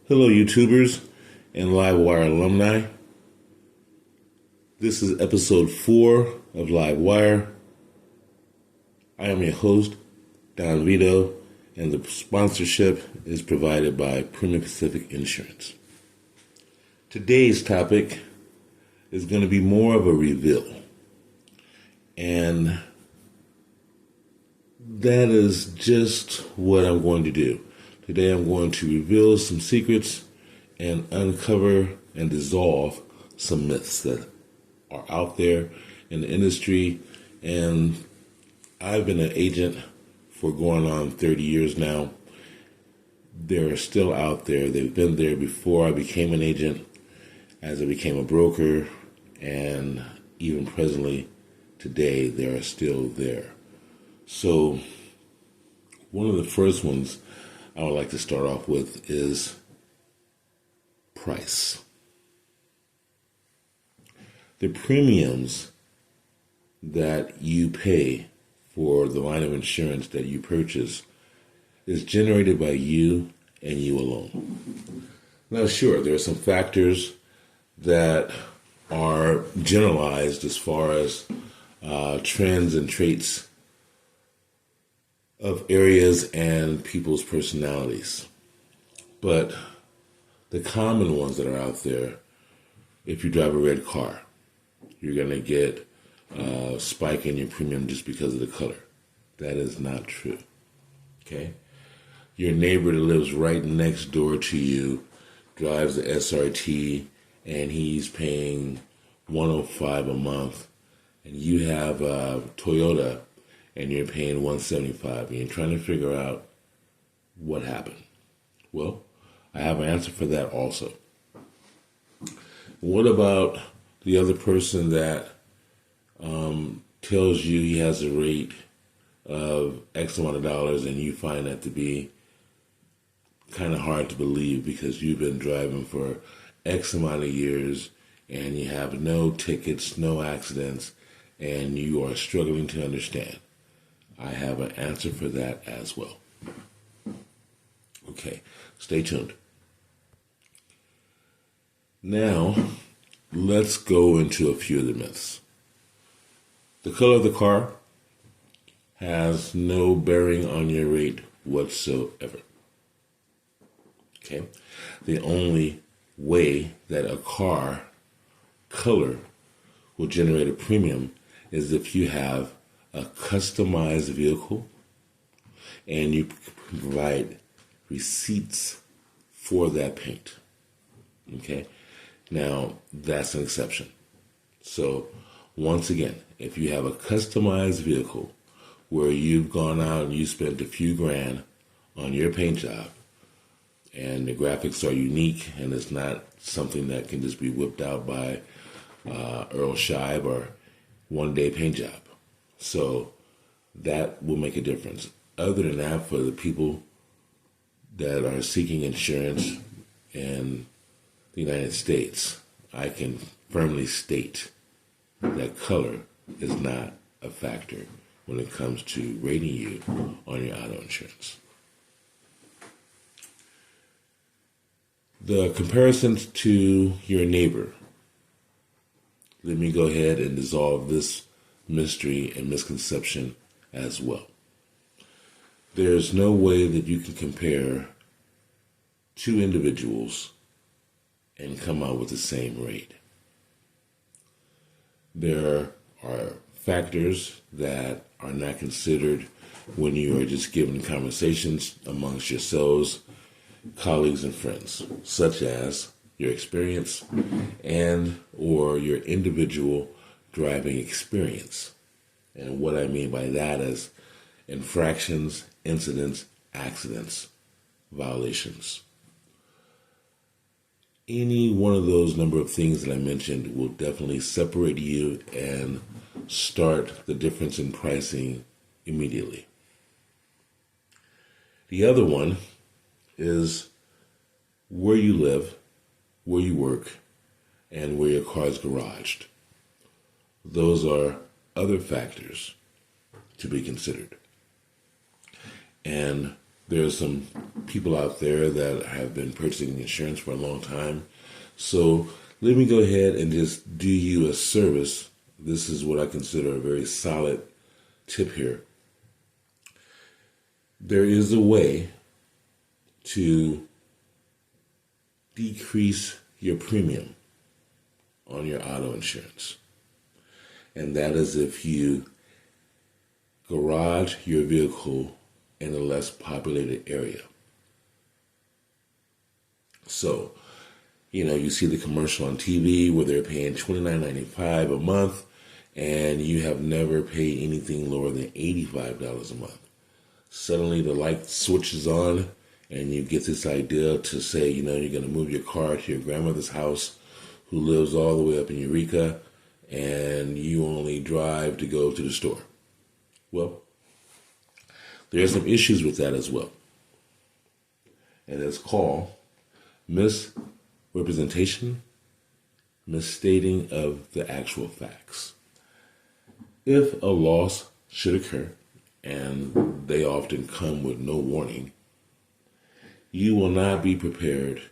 Hello, YouTubers and Livewire alumni. This is episode 4 of Livewire. I am your host, Don Vito, and the sponsorship is provided by Premium Pacific Insurance. Today's topic is going to be more of a reveal, and that is just what I'm going to do. Today I'm going to reveal some secrets and uncover and dissolve some myths that are out there in the industry. And I've been an agent for going on 30 years now. They're still out there. They've been there before I became an agent, as I became a broker, and even presently today they are still there. So one of the first ones I would like to start off with is price. The premiums that you pay for the line of insurance that you purchase is generated by you and you alone. Now, sure, there are some factors that are generalized as far as trends and traits of areas and people's personalities. But the common ones that are out there, if you drive a red car, you're going to get a spike in your premium just because of the color. That is not true. Okay? Your neighbor that lives right next door to you drives the SRT and he's paying $105 a month, and you have a Toyota and you're paying $175, and you're trying to figure out what happened. Well, I have an answer for that also. What about the other person that tells you he has a rate of X amount of dollars, and you find that to be kind of hard to believe because you've been driving for X amount of years and you have no tickets, no accidents, and you are struggling to understand? I have an answer for that as well. Okay, stay tuned. Now, let's go into a few of the myths. The color of the car has no bearing on your rate whatsoever. Okay? The only way that a car color will generate a premium is if you have a customized vehicle and you provide receipts for that paint. Okay? Now, that's an exception. So, once again, if you have a customized vehicle where you've gone out and you spent a few grand on your paint job, and the graphics are unique and it's not something that can just be whipped out by Earl Scheib or one-day paint job. So that will make a difference. Other than that, for the people that are seeking insurance in the United States, I can firmly state that color is not a factor when it comes to rating you on your auto insurance. The comparisons to your neighbor. Let me go ahead and dissolve this mystery and misconception as well. There's no way that you can compare two individuals and come out with the same rate. There are factors that are not considered when you are just given conversations amongst yourselves, colleagues, and friends, such as your experience and or your individual driving experience. And what I mean by that is infractions, incidents, accidents, violations. Any one of those number of things that I mentioned will definitely separate you and start the difference in pricing immediately. The other one is where you live, where you work, and where your car is garaged. Those are other factors to be considered. And There are some people out there that have been purchasing insurance for a long time. So let me go ahead and just do you a service. This is what I consider a very solid tip here. There is a way to decrease your premium on your auto insurance. And that is if you garage your vehicle in a less populated area. So, you see the commercial on TV where they're paying $29.95 a month, and you have never paid anything lower than $85 a month. Suddenly the light switches on, and you get this idea to say, you're going to move your car to your grandmother's house, who lives all the way up in Eureka, and you only drive to go to the store. Well, there are some issues with that as well. And it's called misrepresentation, misstating of the actual facts. If a loss should occur, and they often come with no warning, you will not be prepared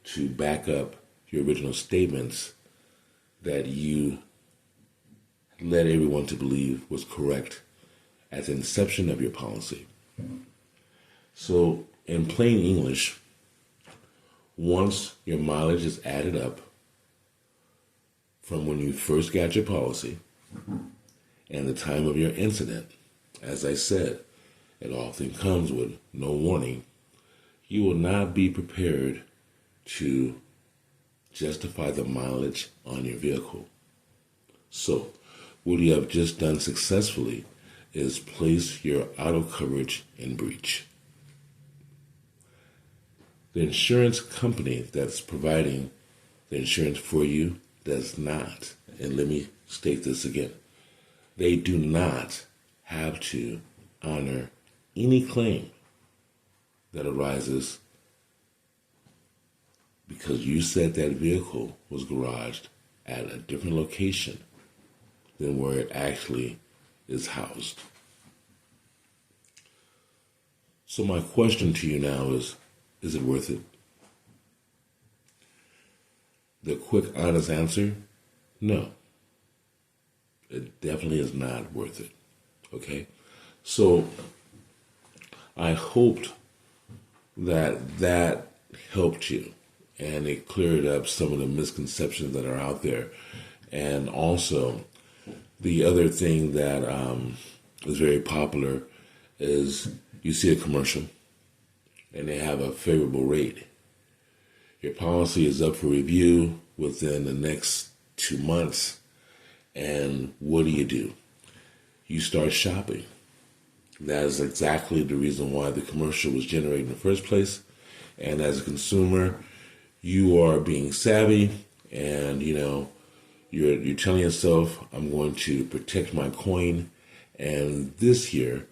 to back up your original statements that you led everyone to believe was correct at the inception of your policy. So, in plain English, once your mileage is added up from when you first got your policy and the time of your incident, as I said, it often comes with no warning, you will not be prepared to justify the mileage on your vehicle. So, what you have just done successfully is place your auto coverage in breach. The insurance company that's providing the insurance for you does not, and let me state this again, they do not have to honor any claim that arises because you said that vehicle was garaged at a different location than where it actually is housed. So my question to you now is it worth it? The quick, honest answer, no. It definitely is not worth it. Okay? So I hoped that helped you and it cleared up some of the misconceptions that are out there. And also, the other thing that is very popular is you see a commercial and they have a favorable rate. Your policy is up for review within the next 2 months. And what do? You start shopping. That is exactly the reason why the commercial was generated in the first place. And as a consumer, you are being savvy and, you're telling yourself, I'm going to protect my coin. And this year,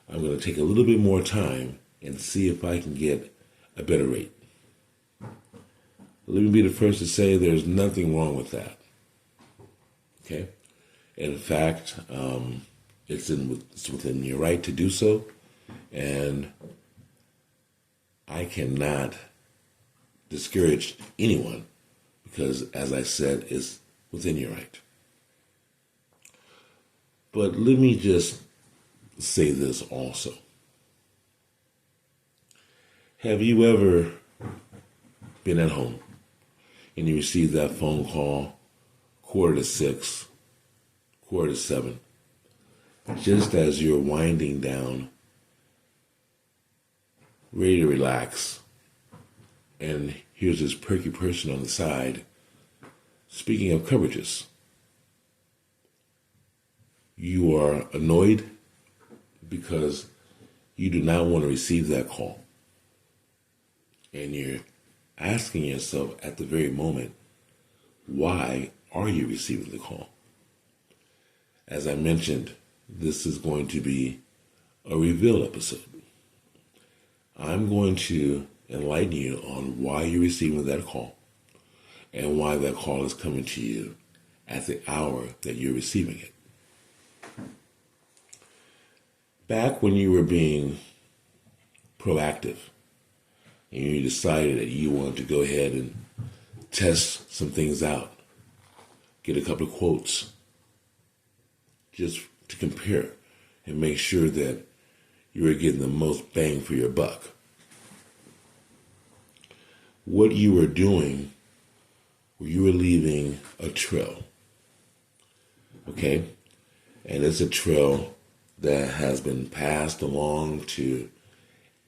I'm going to take a little bit more time and see if I can get a better rate. Let me be the first to say there's nothing wrong with that. Okay? In fact, it's within your right to do so. And I cannot discourage anyone because, as I said, it's within your right. But let me just say this also. Have you ever been at home and you received that phone call 5:45, 6:45, just as you're winding down, ready to relax, and here's this perky person on the side speaking of coverages? You are annoyed because you do not want to receive that call. And you're asking yourself at the very moment, why are you receiving the call? As I mentioned, this is going to be a reveal episode. I'm going to enlighten you on why you're receiving that call and why that call is coming to you at the hour that you're receiving it. Back when you were being proactive and you decided that you wanted to go ahead and test some things out, get a couple of quotes just to compare and make sure that you were getting the most bang for your buck. What you were doing, you were leaving a trail, okay? And it's a trail that has been passed along to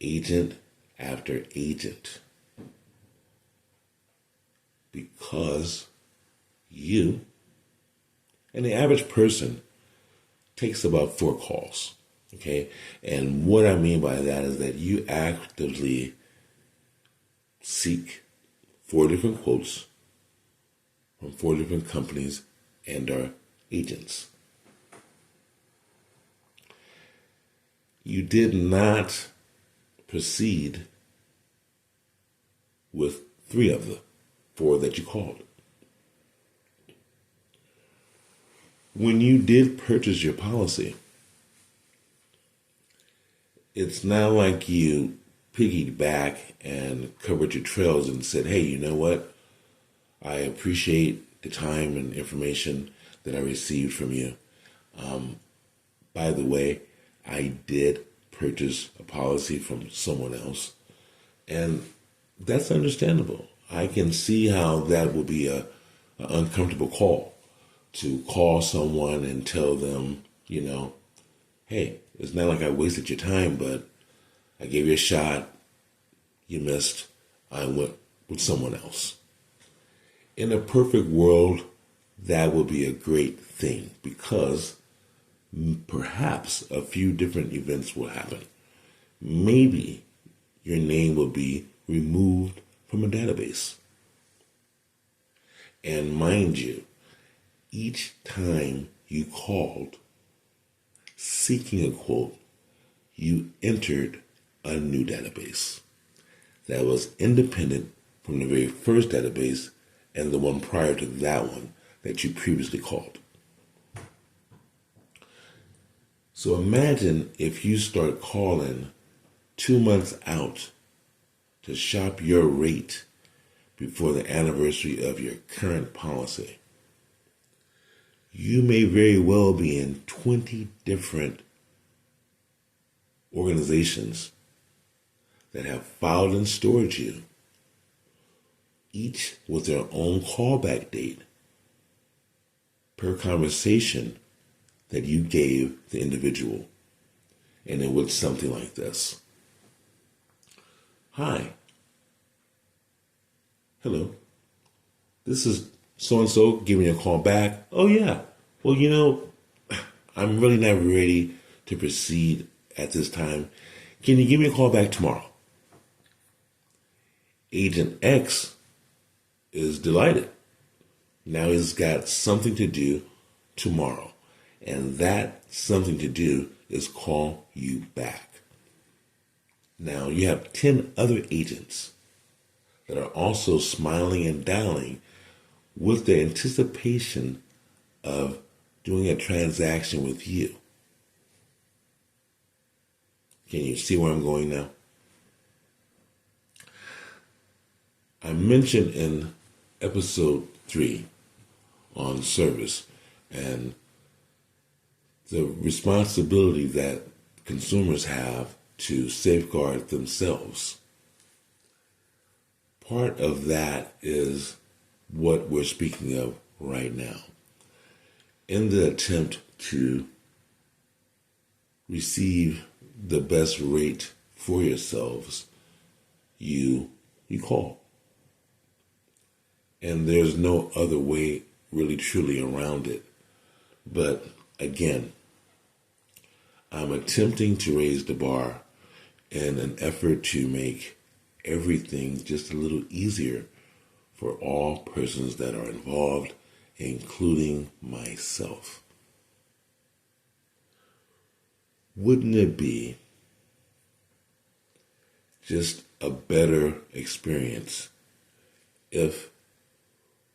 agent after agent because you and the average person takes about 4 calls, okay? And what I mean by that is that you actively seek 4 different quotes from 4 different companies and our agents. You did not proceed with 3 of the 4 that you called. When you did purchase your policy, it's not like you piggybacked back and covered your trails and said, hey, you know what? I appreciate the time and information that I received from you. By the way, I did purchase a policy from someone else, and that's understandable. I can see how that would be an uncomfortable call, to call someone and tell them, hey, it's not like I wasted your time, but I gave you a shot, you missed, I went with someone else. In a perfect world, that would be a great thing because perhaps a few different events will happen. Maybe your name will be removed from a database. And mind you, each time you called seeking a quote, you entered a new database that was independent from the very first database and the one prior to that one that you previously called. So imagine if you start calling 2 months out to shop your rate before the anniversary of your current policy. You may very well be in 20 different organizations that have filed and stored you, each with their own callback date per conversation that you gave the individual. And it was something like this. Hi. Hello. This is so-and-so giving you a call back. Oh, yeah. Well, I'm really not ready to proceed at this time. Can you give me a call back tomorrow? Agent X is delighted. Now he's got something to do tomorrow. And that something to do is call you back. Now you have 10 other agents that are also smiling and dialing with the anticipation of doing a transaction with you. Can you see where I'm going now? I mentioned in episode 3 on service and the responsibility that consumers have to safeguard themselves. Part of that is what we're speaking of right now. In the attempt to receive the best rate for yourselves, you call. And there's no other way really truly around it. But again, I'm attempting to raise the bar in an effort to make everything just a little easier for all persons that are involved, including myself. Wouldn't it be just a better experience if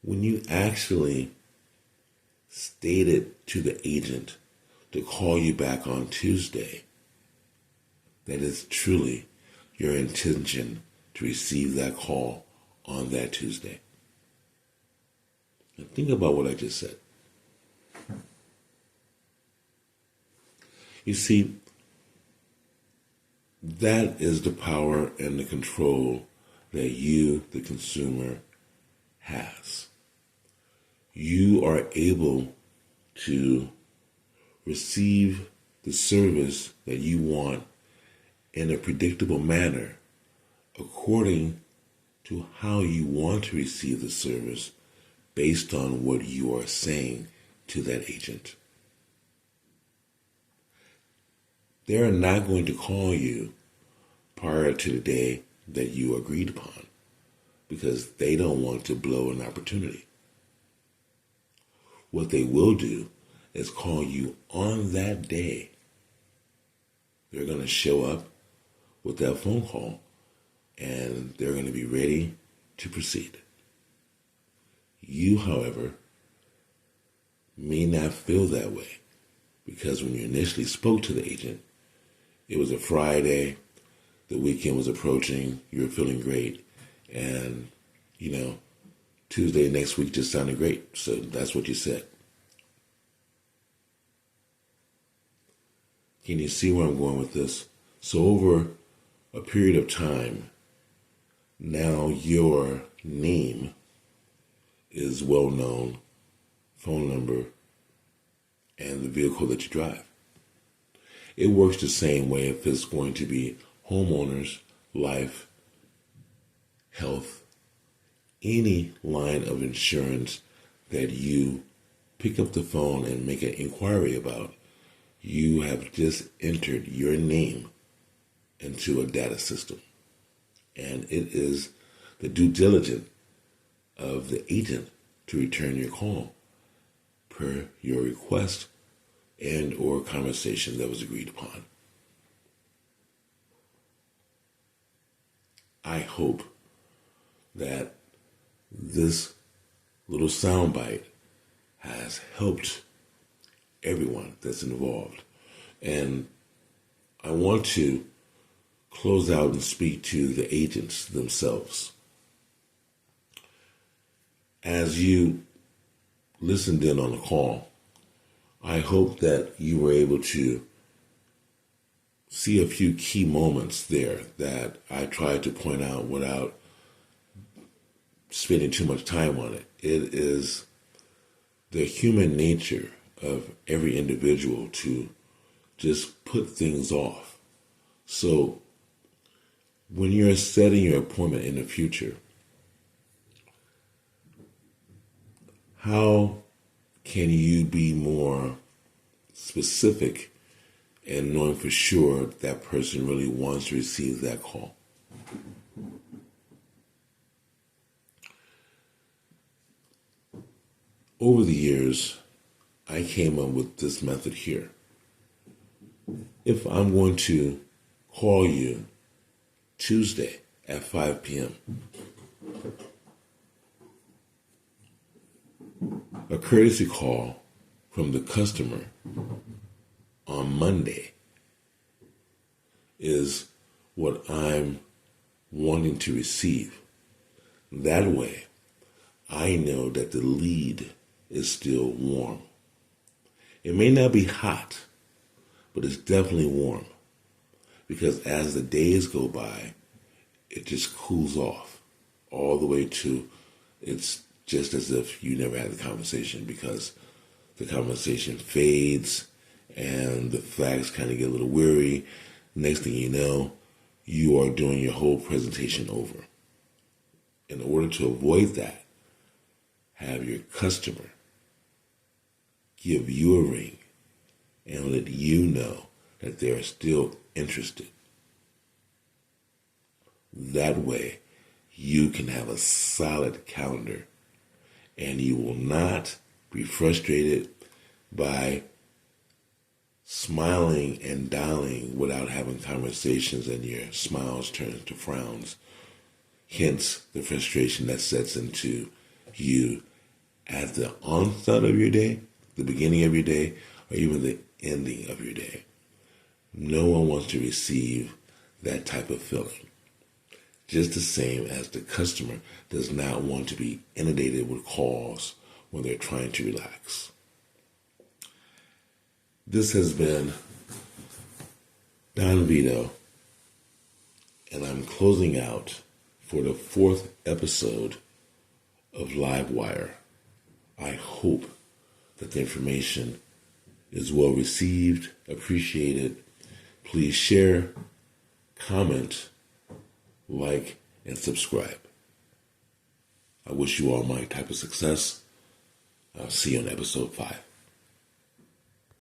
when you actually stated to the agent to call you back on Tuesday, that is truly your intention to receive that call on that Tuesday. And think about what I just said. You see, that is the power and the control that you, the consumer, has. You are able to receive the service that you want in a predictable manner according to how you want to receive the service based on what you are saying to that agent. They're not going to call you prior to the day that you agreed upon because they don't want to blow an opportunity. What they will do is call you on that day. They're going to show up with that phone call and they're going to be ready to proceed. You, however, may not feel that way because when you initially spoke to the agent, it was a Friday, the weekend was approaching, you were feeling great, and, Tuesday next week just sounded great, so that's what you said. Can you see where I'm going with this? So over a period of time, now your name is well known, phone number, and the vehicle that you drive. It works the same way if it's going to be homeowners, life, health, any line of insurance that you pick up the phone and make an inquiry about. You have just entered your name into a data system. And it is the due diligence of the agent to return your call per your request and or conversation that was agreed upon. I hope that this little soundbite has helped everyone that's involved. And I want to close out and speak to the agents themselves. As you listened in on the call, I hope that you were able to see a few key moments there that I tried to point out without spending too much time on it. It is the human nature of every individual to just put things off. So when you're setting your appointment in the future, how can you be more specific and knowing for sure that person really wants to receive that call? Over the years, I came up with this method here. If I'm going to call you Tuesday at 5 p.m., a courtesy call from the customer on Monday is what I'm wanting to receive. That way, I know that the lead is still warm. It may not be hot, but it's definitely warm. Because as the days go by, it just cools off all the way to it's just as if you never had the conversation because the conversation fades and the flags kind of get a little weary. Next thing you know, you are doing your whole presentation over. In order to avoid that, have your customer give you a ring and let you know that they're still interested. That way, you can have a solid calendar and you will not be frustrated by smiling and dialing without having conversations and your smiles turn into frowns. Hence, the frustration that sets into you at the onset of your day, the beginning of your day, or even the ending of your day. No one wants to receive that type of feeling. Just the same as the customer does not want to be inundated with calls when they're trying to relax. This has been Don Vito, and I'm closing out for the 4th episode of Livewire. I hope that the information is well received, appreciated. Please share, comment, like, and subscribe. I wish you all my type of success. I'll see you on episode 5.